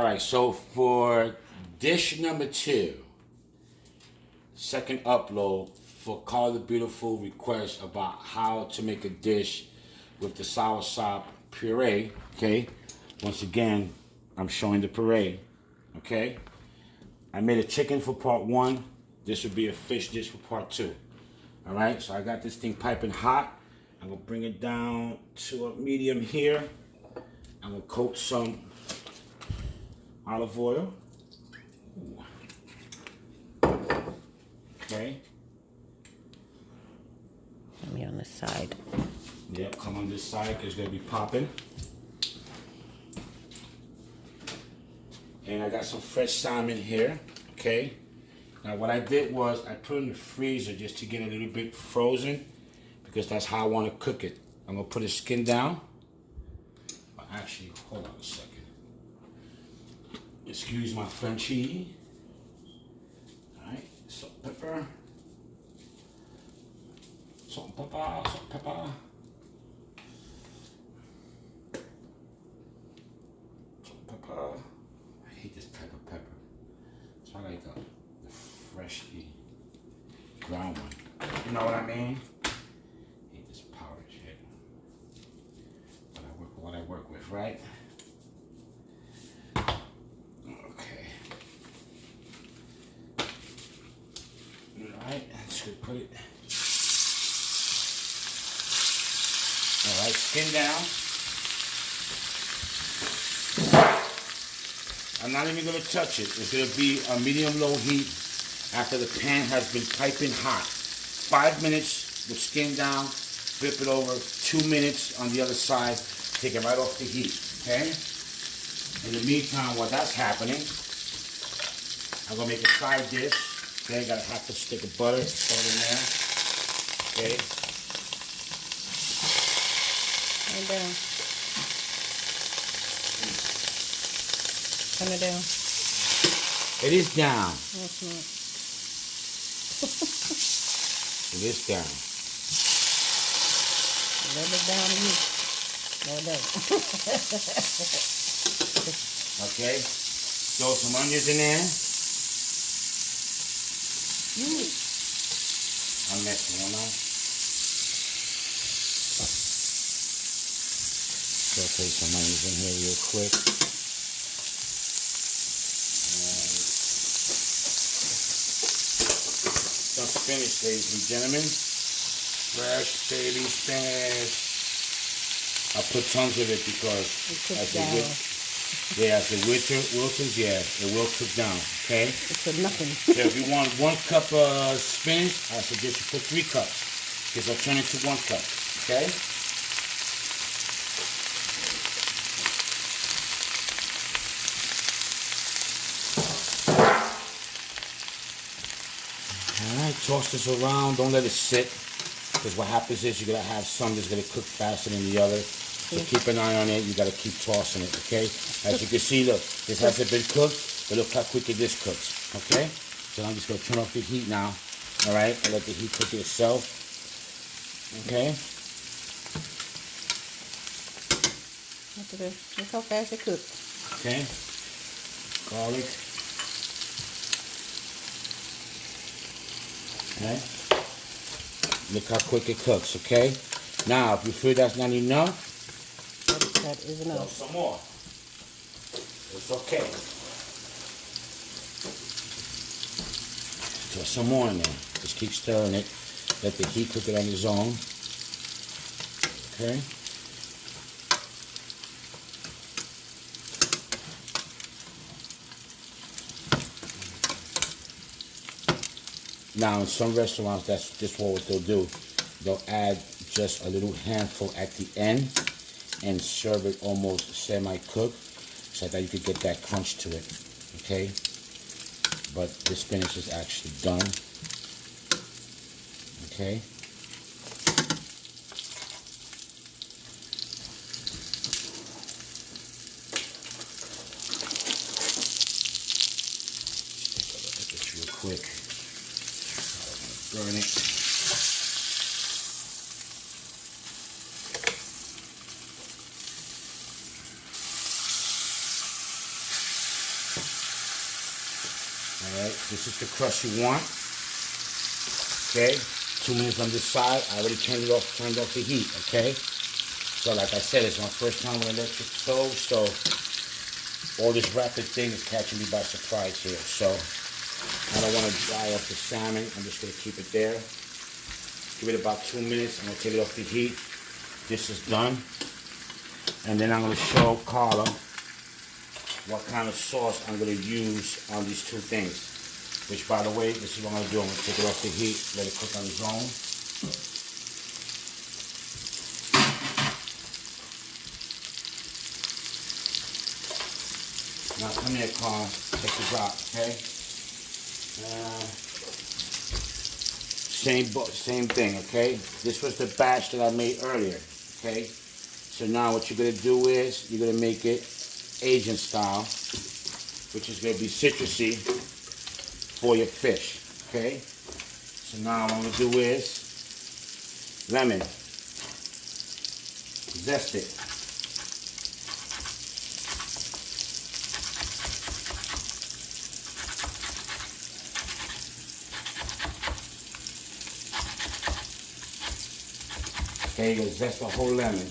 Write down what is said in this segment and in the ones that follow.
right, so for dish number 2, second upload for Carla the Beautiful request about how to make a dish with the Soursop puree, okay? Once again, I'm showing the puree, okay? I made a chicken for part 1. This would be a fish dish for part 2. All right, so I got this thing piping hot. I'm gonna bring it down to a medium here. I'm gonna coat some olive oil. Okay. Let me on this side. Yep, come on this side because it's gonna be popping. And I got some fresh salmon here. Okay. Now what I did was I put it in the freezer just to get a little bit frozen because that's how I want to cook it. I'm gonna put the skin down. Actually, hold on a second. Excuse my Frenchy. Alright, salt, pepper. Salt and pepper, salt and pepper. Salt and pepper. I hate this type of pepper. So I like the freshly ground one. You know what I mean? I hate this powder shit. But I work with what I work with, right? Okay. Alright, let's go put it. Alright, skin down. I'm not even going to touch it. It's going to be a medium-low heat after the pan has been piping hot. 5 minutes with skin down. Flip it over. 2 minutes on the other side. Take it right off the heat. Okay? In the meantime, while that's happening, I'm going to make a side dish. Okay? Got a half a stick of butter. Throw it in there. Okay? And down. Turn it down. It is down. No, it's not. It is down. Let it down to you. No, it doesn't. Okay. Throw some onions in there. I'm messing, you know? Saute some onions in here real quick. Some spinach, ladies and gentlemen. Fresh baby spinach. I put tons of it because as the winter wiltons, yeah, it will cook down, okay? It's a nothing. So if you want 1 cup of spinach, I suggest you put 3 cups because I'll turn it to 1 cup, okay? Alright, toss this around, don't let it sit, because what happens is you're going to have some that's going to cook faster than the other, so keep an eye on it, you got to keep tossing it, okay? As you can see, look, this hasn't been cooked, but look how quickly this cooks, okay? So I'm just going to turn off the heat now, alright, and let the heat cook itself, okay? Look how fast it cooks. Okay, garlic. Okay. Look how quick it cooks, okay? Now, if you feel that's not enough, that is enough. Some more. It's okay. Throw some more in there. Just keep stirring it. Let the heat cook it on its own. Okay? Now, in some restaurants, that's just what they'll do. They'll add just a little handful at the end and serve it almost semi-cooked so that you could get that crunch to it, okay? But the spinach is actually done, okay? Just take a look at this real quick. Burn it. Alright, this is the crust you want. Okay, 2 minutes on this side. I already turned off the heat, okay? So like I said, it's my first time with electric stove, so all this rapid thing is catching me by surprise here. So I don't want to dry up the salmon. I'm just going to keep it there. Give it about 2 minutes. I'm going to take it off the heat. This is done. And then I'm going to show Carla what kind of sauce I'm going to use on these two things. Which, by the way, this is what I'm going to do. I'm going to take it off the heat, let it cook on its own. Now come here, Carla. Check this out, okay? Same thing, okay? This was the batch that I made earlier, okay? So now what you're going to do is you're going to make it Asian style, which is going to be citrusy for your fish, okay? So now what I'm going to do is lemon, zest it. Okay, you zest the whole lemon.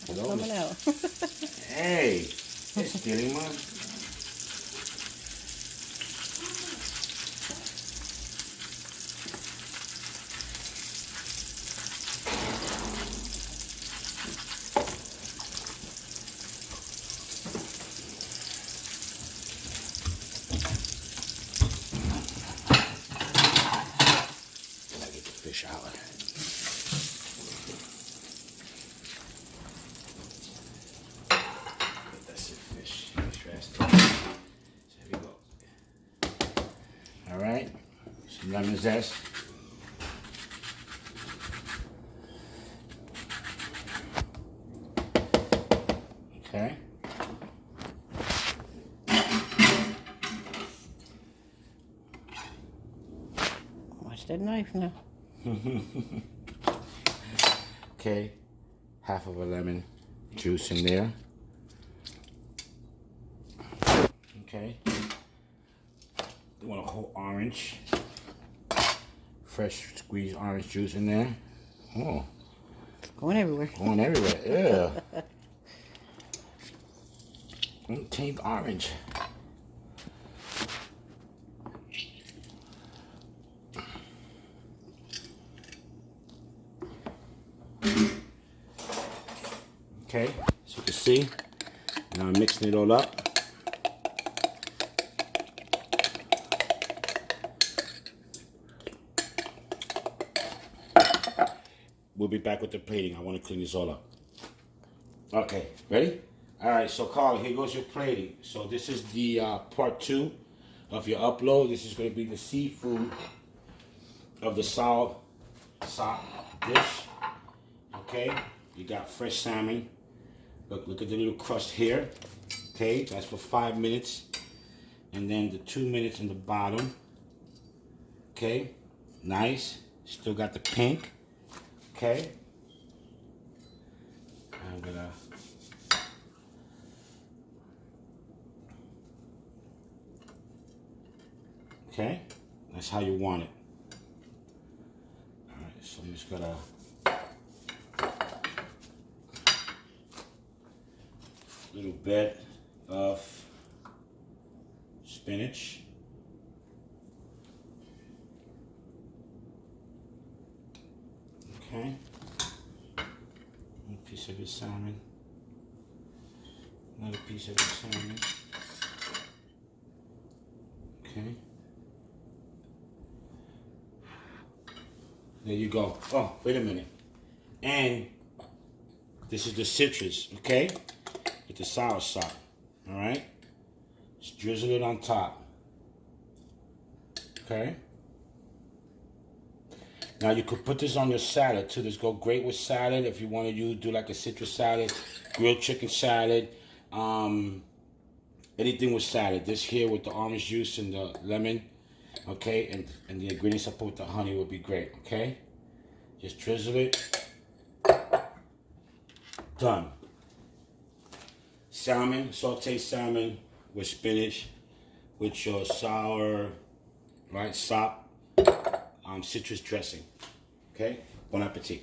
Hello, Coming out. hey, it's stealing mine. Fish out. That's it, fish. Interesting. So here we go. All right. Some lemon zest. Okay. Watch that knife now. Okay, half of a lemon juice in there. Okay, you want a whole orange, fresh squeezed orange juice in there. Oh, Going everywhere. going everywhere. Yeah. Taint orange. Okay, so you can see, now I'm mixing it all up. We'll be back with the plating. I want to clean this all up. Okay, ready? All right, so Carla, here goes your plating. So this is the part 2 of your upload. This is going to be the seafood of the Soursop dish. Okay, you got fresh salmon. Look at the little crust here. Okay, that's for 5 minutes. And then the 2 minutes in the bottom. Okay, nice. Still got the pink. Okay. I'm gonna okay, that's how you want it. All right, so I'm just gonna little bit of spinach. Okay. One piece of your salmon. Another piece of your salmon. Okay. There you go. Oh, wait a minute. And this is the citrus, okay? With the soursop. Alright? Just drizzle it on top. Okay? Now you could put this on your salad too. This go great with salad if you want to do like a citrus salad, grilled chicken salad, anything with salad. This here with the orange juice and the lemon, okay, and the ingredients I put with the honey will be great, okay? Just drizzle it. Done. salmon, sauteed salmon with spinach, with your sour, right, sop, citrus dressing. Okay? Bon appetit.